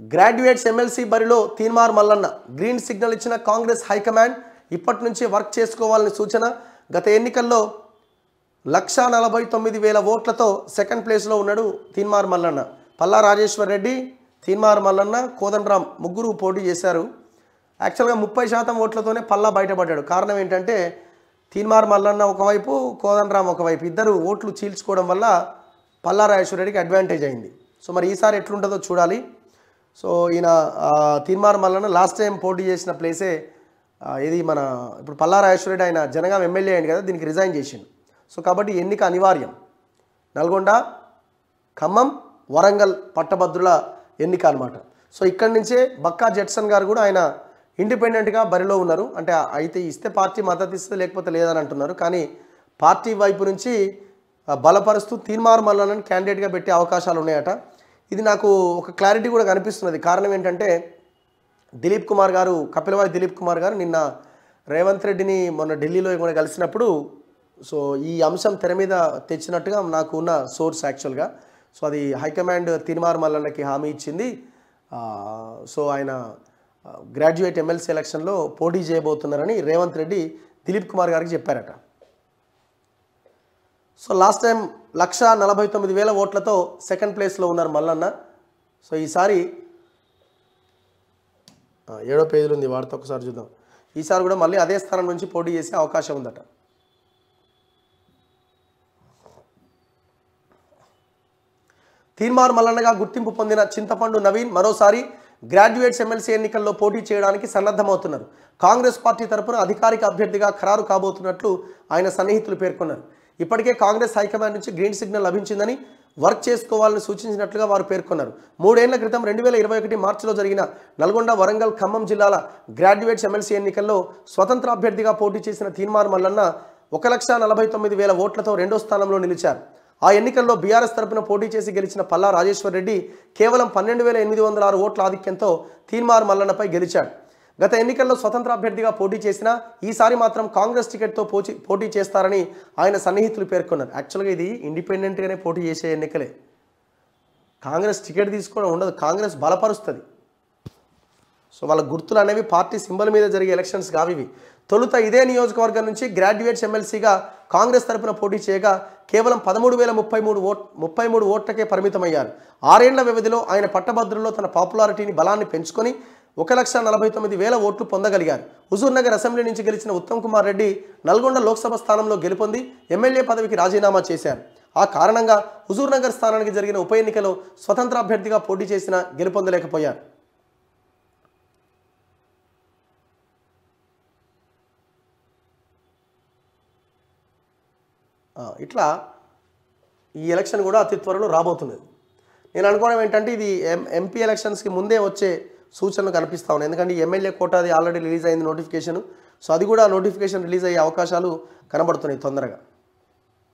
Graduates MLC బరిలో Teenmar Mallanna green signal ఇచ్చిన Congress high command ఇప్పటి నుంచి వర్క్ చేసుకోవాలని సూచన. గత ఎన్నికల్లో 1,49,000 ఓట్లతో సెకండ్ ప్లేస్లో ఉన్నాడు తీన్మార్ మల్లన్న. పల్లా రాజేశ్వర్ రెడ్డి, తీన్మార్ మల్లన్న, కోదండరాం ముగ్గురు పోటీ చేశారు. యాక్చువల్గా 30% ఓట్లతోనే పల్లా బయటపడ్డాడు. కారణం ఏంటంటే తీన్మార్ మల్లన్న ఒకవైపు, కోదండరాం ఒకవైపు, ఇద్దరు ఓట్లు చీల్చుకోవడం వల్ల పల్లా రాజేశ్వర్ రెడ్డికి అడ్వాంటేజ్ అయింది. సో మరి ఈసారి ఎట్లుంటుందో చూడాలి. సో ఈయన తీన్మార్ మల్లన్న లాస్ట్ టైం పోటీ చేసిన ప్లేసే ఇది మన ఇప్పుడు పల్లా రాజేశ్వర రెడ్డి ఆయన జనగాం ఎమ్మెల్యే అయింది కదా, దీనికి రిజైన్ చేసిండు. సో కాబట్టి ఎన్నిక అనివార్యం. నల్గొండ, ఖమ్మం, వరంగల్ పట్టభద్రుల ఎన్నిక అనమాట. సో ఇక్కడి నుంచే బక్కా జడ్సన్ గారు కూడా ఆయన ఇండిపెండెంట్గా బరిలో ఉన్నారు. అంటే అయితే ఇస్తే పార్టీ మద్దతు ఇస్తే లేకపోతే లేదని అంటున్నారు. కానీ పార్టీ వైపు నుంచి బలపరుస్తూ తీన్మార్ మల్లన్నని క్యాండిడేట్గా పెట్టే అవకాశాలు ఉన్నాయట. ఇది నాకు ఒక క్లారిటీ కూడా కనిపిస్తున్నది. కారణం ఏంటంటే దిలీప్ కుమార్ గారు, కపిలవాయి దిలీప్ కుమార్ గారు నిన్న రేవంత్ రెడ్డిని మొన్న ఢిల్లీలో కూడా కలిసినప్పుడు సో ఈ అంశం తెర మీద తెచ్చినట్టుగా నాకు ఉన్న సోర్స్ యాక్చువల్గా. సో అది హైకమాండ్ తీన్మార్ మల్లన్నకి హామీ ఇచ్చింది. సో ఆయన గ్రాడ్యుయేట్ ఎమ్మెల్సీ ఎలక్షన్లో పోటీ చేయబోతున్నారని రేవంత్ రెడ్డి దిలీప్ కుమార్ గారికి చెప్పారట. సో లాస్ట్ టైం 1,49,000 ఓట్లతో సెకండ్ ప్లేస్లో ఉన్నారు మల్లన్న. సో ఈసారి 7వ పేజీలో ఉంది వార్త, ఒకసారి చూద్దాం. ఈసారి కూడా మళ్ళీ అదే స్థానం నుంచి పోటీ చేసే అవకాశం ఉందట. తీన్మార్ మల్లన్నగా గుర్తింపు పొందిన చింతపండు నవీన్ మరోసారి గ్రాడ్యుయేట్స్ ఎమ్మెల్సీ ఎన్నికల్లో పోటీ చేయడానికి సన్నద్ధమవుతున్నారు. కాంగ్రెస్ పార్టీ తరపున అధికారిక అభ్యర్థిగా ఖరారు కాబోతున్నట్లు ఆయన సన్నిహితులు పేర్కొన్నారు. ఇప్పటికే కాంగ్రెస్ హైకమాండ్ నుంచి గ్రీన్ సిగ్నల్ లభించిందని, వర్క్ చేసుకోవాలని సూచించినట్లుగా వారు పేర్కొన్నారు. 3 ఏళ్ల క్రితం 2021 మార్చిలో జరిగిన నల్గొండ, వరంగల్, ఖమ్మం జిల్లాల గ్రాడ్యుయేట్స్ ఎమ్మెల్సీ ఎన్నికల్లో స్వతంత్ర అభ్యర్థిగా పోటీ చేసిన తీన్మార్ మల్లన్న 1,49,000 ఓట్లతో 2వ స్థానంలో నిలిచారు. ఆ ఎన్నికల్లో బీఆర్ఎస్ తరపున పోటీ చేసి గెలిచిన పల్లా రాజేశ్వర్ రెడ్డి కేవలం 12,806 ఓట్ల ఆధిక్యంతో తీన్మార్ మల్లన్నపై గెలిచాడు. గత ఎన్నికల్లో స్వతంత్ర అభ్యర్థిగా పోటీ చేసినా ఈసారి మాత్రం కాంగ్రెస్ టికెట్తో పోటీ చేస్తారని ఆయన సన్నిహితులు పేర్కొన్నారు. యాక్చువల్గా ఇది ఇండిపెండెంట్గానే పోటీ చేసే ఎన్నికలే, కాంగ్రెస్ టికెట్ తీసుకోవడం ఉండదు, కాంగ్రెస్ బలపరుస్తుంది. సో వాళ్ళ గుర్తులు అనేవి పార్టీ సింబల్ మీద జరిగే ఎలక్షన్స్ కావి ఇవి. తొలుత ఇదే నియోజకవర్గం నుంచి గ్రాడ్యుయేట్స్ ఎమ్మెల్సీగా కాంగ్రెస్ తరపున పోటీ చేయగా కేవలం 13,033 ఓట్లకే పరిమితమయ్యారు. 6 ఏళ్ల వ్యవధిలో ఆయన పట్టభద్రుల్లో తన పాపులారిటీని, బలాన్ని పెంచుకొని 1,49,000 ఓట్లు పొందగలిగారు. హుజూర్నగర్ అసెంబ్లీ నుంచి గెలిచిన ఉత్తమ్ కుమార్ రెడ్డి నల్గొండ లోక్సభ స్థానంలో గెలుపొంది ఎమ్మెల్యే పదవికి రాజీనామా చేశారు. ఆ కారణంగా హుజూర్నగర్ స్థానానికి జరిగిన ఉప ఎన్నికలో స్వతంత్ర అభ్యర్థిగా పోటీ చేసినా గెలుపొందలేకపోయారు. ఇట్లా ఈ ఎలక్షన్ కూడా అతి త్వరలో రాబోతున్నది. నేను అనుకోవడం ఏంటంటే ఇది ఎంపీ ఎలక్షన్స్కి ముందే వచ్చే సూచనలు కనిపిస్తూ ఉన్నాయి. ఎందుకంటే ఈ ఎమ్మెల్యే కోటాది ఆల్రెడీ రిలీజ్ అయింది నోటిఫికేషన్. సో అది కూడా నోటిఫికేషన్ రిలీజ్ అయ్యే అవకాశాలు కనబడుతున్నాయి తొందరగా.